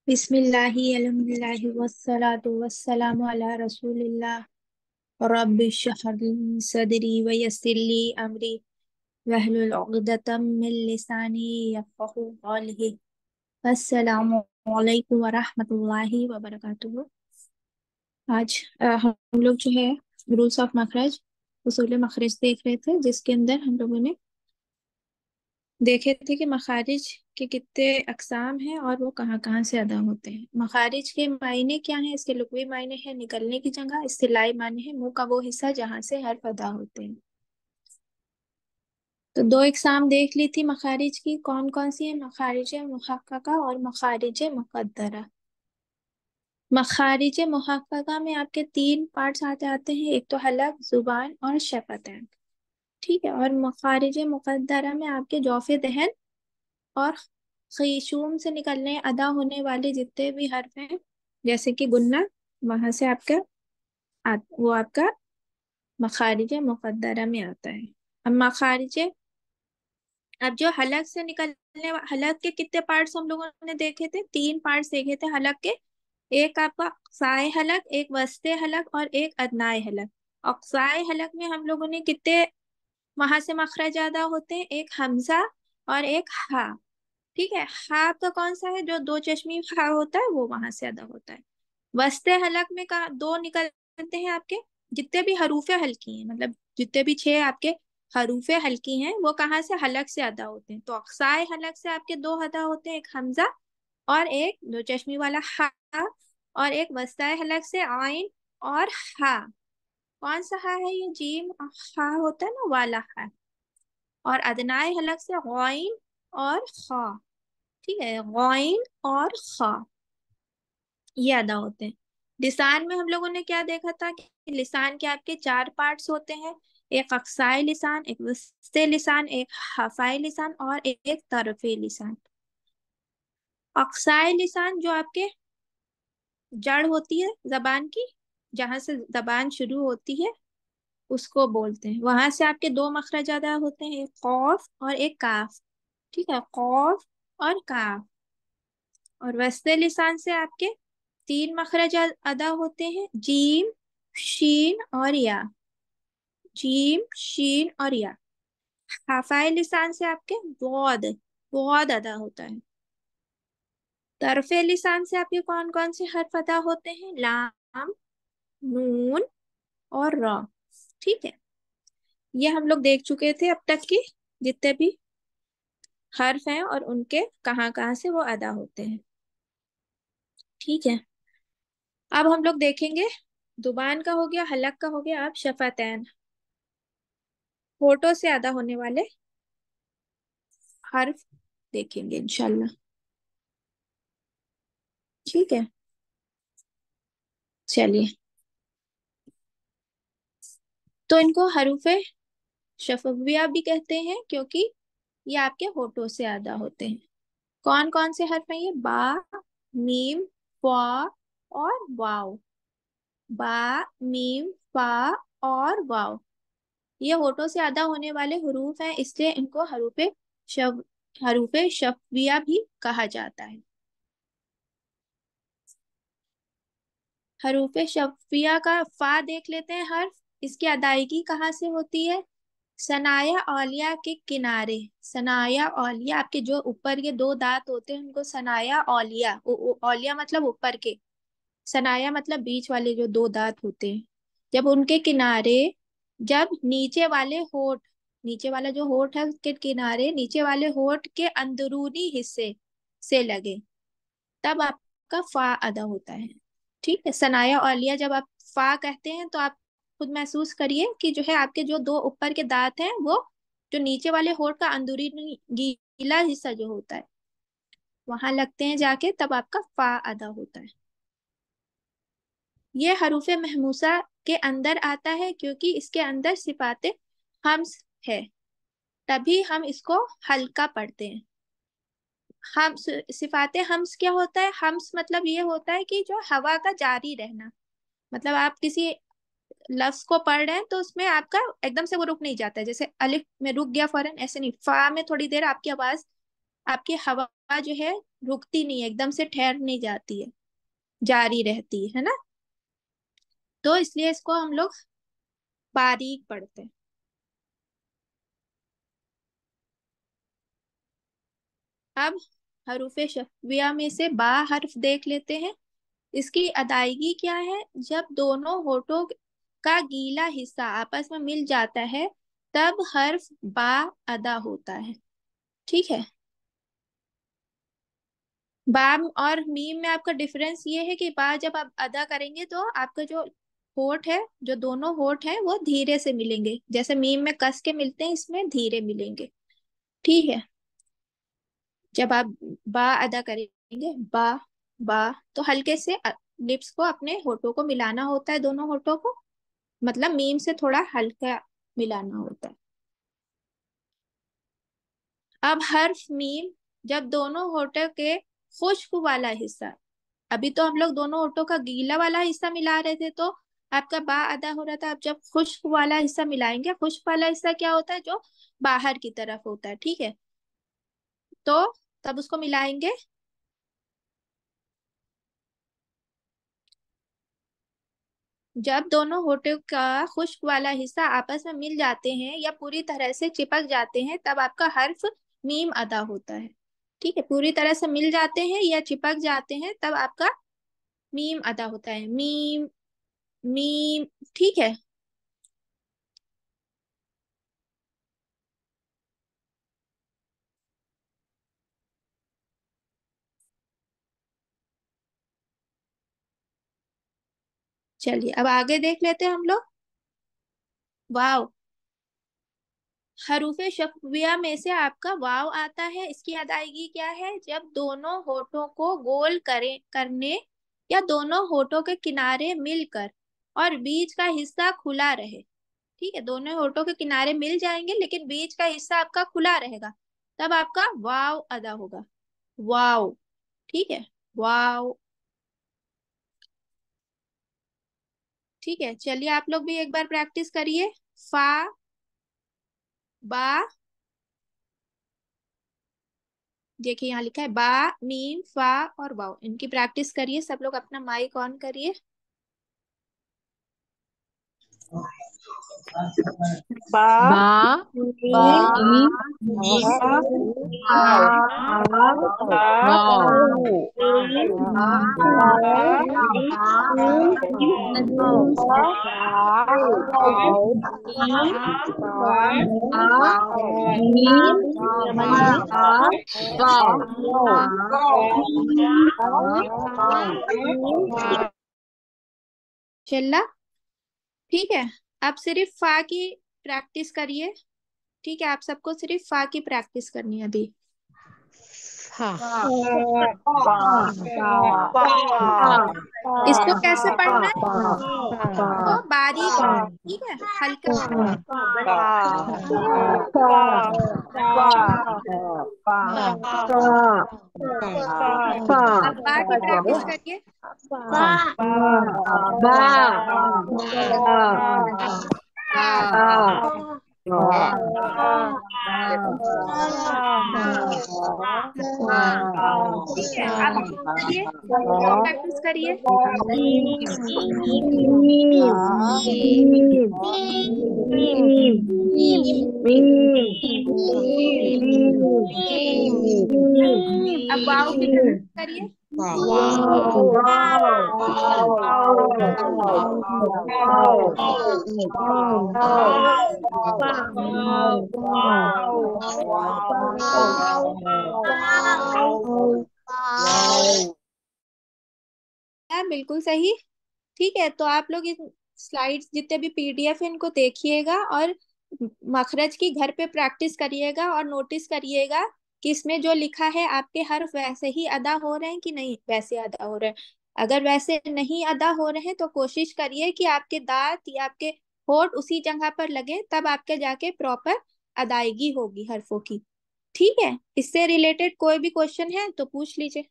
बिस्मिल्लाहि अल्हम्दुलिल्लाहि वस्सलातु वस्सलामु अला रसूलिल्लाह रब्बि इश्रह ली सदरी व यस्सिर ली अमरी वहलुल उक़दतम मिन लिसानी यफ़क़हू क़ौली। अस्सलामु अलैकुम व रहमतुल्लाहि व बरकातुहू। आज हम लोग जो है रूल्स ऑफ मखरज, उसूल मखरज देख रहे थे, जिसके अंदर हम लोगों ने देखे थे कि मखारिज के कितने अकसाम हैं और वो कहाँ कहाँ से अदा होते हैं। मखारिज के मायने क्या हैं? इसके लुग़वी मायने है निकलने की जगह, इस्तिलाही मायने है मुंह का वो हिस्सा जहां से हर्फ अदा होते हैं। तो दो इकसाम देख ली थी मखारिज की, कौन कौन सी है? मखारिज मुहक्कका और मखारिज मुक़द्दरा। मखारिज मुहक्कका में आपके तीन पार्ट्स आते आते हैं, एक तो हलक, जुबान और शफतैन। ठीक है। और मखारिज मुक़द्दरा में आपके जौफे दहन और खयशूम से निकलने अदा होने वाले जितने भी हर्फ हैं, जैसे कि गुन्ना, वहां से आपका वो आपका मखारिज मुक़द्दरा में आता है। अब मखारिज, अब जो हलक से निकलने हलक के कितने पार्ट्स हम लोगों ने देखे थे? तीन पार्ट्स देखे थे हलक के। एक आपका अक्साए हलक, एक वस्ते हलक और एक अदनाए हलक। अक्साए हलक में हम लोगों ने कितने वहां से मखरज अदा होते हैं? एक हमजा और एक हा। ठीक है। हा आपका कौन सा है? जो दो चश्मी हा होता है वो वहां से अदा होता है। वस्ते हलक में का दो निकलते हैं आपके, जितने भी हरूफे हल्की हैं, मतलब जितने भी छह आपके हरूफे हल्की हैं, वो कहाँ से? हलक से अदा होते हैं। तो अक्साए हलक से आपके दो अदा होते हैं, एक हमजा और एक दो चश्मी वाला हा। और एक वस्ताए हलक से आइन और हा। कौन सा हा है? ये जीम हा होता है ना, वाला हा। और अदनाए हलक से गौइन और खा। ठीक है, गौइन और खा, ये अदा होते हैं। लिसान में हम लोगों ने क्या देखा था कि लिसान के आपके चार पार्ट्स होते हैं, एक अक्साई लिसान, एक वस्ते लिसान, एक हफाई लिसान और एक तरफे लिसान। अक्साई लिसान जो आपके जड़ होती है जबान की, जहां से जबान शुरू होती है, उसको बोलते हैं। वहां से आपके दो मखरज अदा होते हैं, एक कौफ और एक काफ। ठीक है, कौफ और काफ। और वस्ते लिसान से आपके तीन मखरज अदा होते हैं, जीम, शीन और या। जीम, शीन और या। हाफाए लिसान से आपके वॉद, वॉद अदा होता है। तरफे लिसान से आपके कौन कौन से हर्फ अदा होते हैं? लाम, नून और रा। ठीक है, ये हम लोग देख चुके थे अब तक की जितने भी हर्फ हैं और उनके कहाँ कहाँ से वो अदा होते हैं। ठीक है, अब हम लोग देखेंगे, जुबान का हो गया, हलक का हो गया, अब शफतैन, होठों से अदा होने वाले हर्फ देखेंगे इंशाल्लाह। ठीक है, चलिए। तो इनको हरूफे शफविया भी कहते हैं, क्योंकि ये आपके होठों से अदा होते हैं। कौन कौन से हर्फ हैं ये? बा, मीम, फा और वाव। बा, मीम, फा और वाव, ये होठों से अदा होने वाले हरूफ हैं, इसलिए इनको शव हरूफे शफविया भी कहा जाता है। हरूफे शफिया का फा देख लेते हैं हर्फ। इसकी अदायगी कहाँ से होती है? सनाया औलिया के किनारे। सनाया औलिया, आपके जो ऊपर के दो दांत होते हैं उनको सनाया औलिया, औलिया मतलब ऊपर के, सनाया मतलब बीच वाले जो दो दांत होते हैं, जब उनके किनारे, जब नीचे वाले होठ, नीचे वाला जो होठ है उसके किनारे नीचे वाले होठ के अंदरूनी हिस्से से लगे, तब आपका फा अदा होता है। ठीक है, सनाया औलिया जब आप फा कहते हैं तो आप खुद महसूस करिए कि जो है आपके जो दो ऊपर के दांत हैं, वो जो नीचे वाले होठ का अंदरूनी गीला हिस्सा जो होता है वहां लगते हैं जाके, तब आपका फा अदा होता है। ये हरूफे महमूसा के अंदर आता है, क्योंकि इसके अंदर सिफाते हम्स है, तभी हम इसको हल्का पढ़ते हैं। हम सिफाते हम्स क्या होता है? हम्स मतलब ये होता है कि जो हवा का जारी रहना, मतलब आप किसी लफ्ज को पढ़ रहे हैं तो उसमें आपका एकदम से वो रुक नहीं जाता है, जैसे अलिफ में रुक गया फौरन, ऐसे नहीं। फा में थोड़ी देर आपकी आवाज आपकी हवा जो है रुकती नहीं है, एकदम से ठहर नहीं जाती है, जारी रहती है ना। तो इसलिए इसको हम लोग बारीक पढ़ते हैं। अब हरूफे शफ़िया में से बा हर्फ देख लेते हैं। इसकी अदायगी क्या है? जब दोनों होठों का गीला हिस्सा आपस में मिल जाता है तब हर्फ बा अदा होता है। ठीक है। बा और मीम में आपका डिफरेंस ये है कि बा जब आप अदा करेंगे तो आपका जो होठ है, जो दोनों होठ है वो धीरे से मिलेंगे, जैसे मीम में कस के मिलते हैं इसमें धीरे मिलेंगे। ठीक है। जब आप बा अदा करेंगे, बा बा, तो हल्के से लिप्स को अपने होठों को मिलाना होता है, दोनों होठों को, मतलब मीम से थोड़ा हल्का मिलाना होता है। अब हर्फ मीम, जब दोनों होठों के खुश्क वाला हिस्सा, अभी तो हम लोग दोनों होठों का गीला वाला हिस्सा मिला रहे थे तो आपका बा अदा हो रहा था। अब जब खुश्क वाला हिस्सा मिलाएंगे, खुश्क वाला हिस्सा क्या होता है? जो बाहर की तरफ होता है। ठीक है। तो तब उसको मिलाएंगे। जब दोनों होठों का खुश्क वाला हिस्सा आपस में मिल जाते हैं या पूरी तरह से चिपक जाते हैं तब आपका हर्फ मीम अदा होता है। ठीक है। पूरी तरह से मिल जाते हैं या चिपक जाते हैं तब आपका मीम अदा होता है। Meme, meme. ठीक है। चलिए अब आगे देख लेते हैं हम लोग। वाव, हरूफे शफ़विया में से आपका वाव आता है। इसकी अदायगी क्या है? जब दोनों होठों को गोल करने या दोनों होठों के किनारे मिलकर और बीच का हिस्सा खुला रहे। ठीक है। दोनों होठों के किनारे मिल जाएंगे लेकिन बीच का हिस्सा आपका खुला रहेगा, तब आपका वाव अदा होगा। वाव। ठीक है। वाव। ठीक है। चलिए आप लोग भी एक बार प्रैक्टिस करिए। फा, बा, देखिए यहाँ लिखा है बा, मीम, फा और वाव। इनकी प्रैक्टिस करिए सब लोग, अपना माइक ऑन करिए। बा बा बा मीम बा वाव मीम वाव। चला। ठीक है। अब सिर्फ फा की प्रैक्टिस करिए। ठीक है। आप सबको सिर्फ फा की प्रैक्टिस करनी है अभी। इसको कैसे पढ़ना है? इसको बारीक पढ़ना है, ठीक है, हल्का। अब बा की प्रैक्टिस करिए। ठीक है। आप करिए, प्रैक्टिस करिए। अब वाव की प्रैक्टिस करिए। बिल्कुल सही। ठीक है। तो आप लोग इन स्लाइड्स जितने भी पीडीएफ है इनको देखिएगा और मखरज की घर पे प्रैक्टिस करिएगा और नोटिस करिएगा कि इसमें जो लिखा है आपके हर्फ वैसे ही अदा हो रहे हैं कि नहीं वैसे अदा हो रहे हैं। अगर वैसे नहीं अदा हो रहे हैं तो कोशिश करिए कि आपके दांत या आपके होठ उसी जगह पर लगे, तब आपके जाके प्रॉपर अदायगी होगी हर्फों की। ठीक है। इससे रिलेटेड कोई भी क्वेश्चन है तो पूछ लीजिए।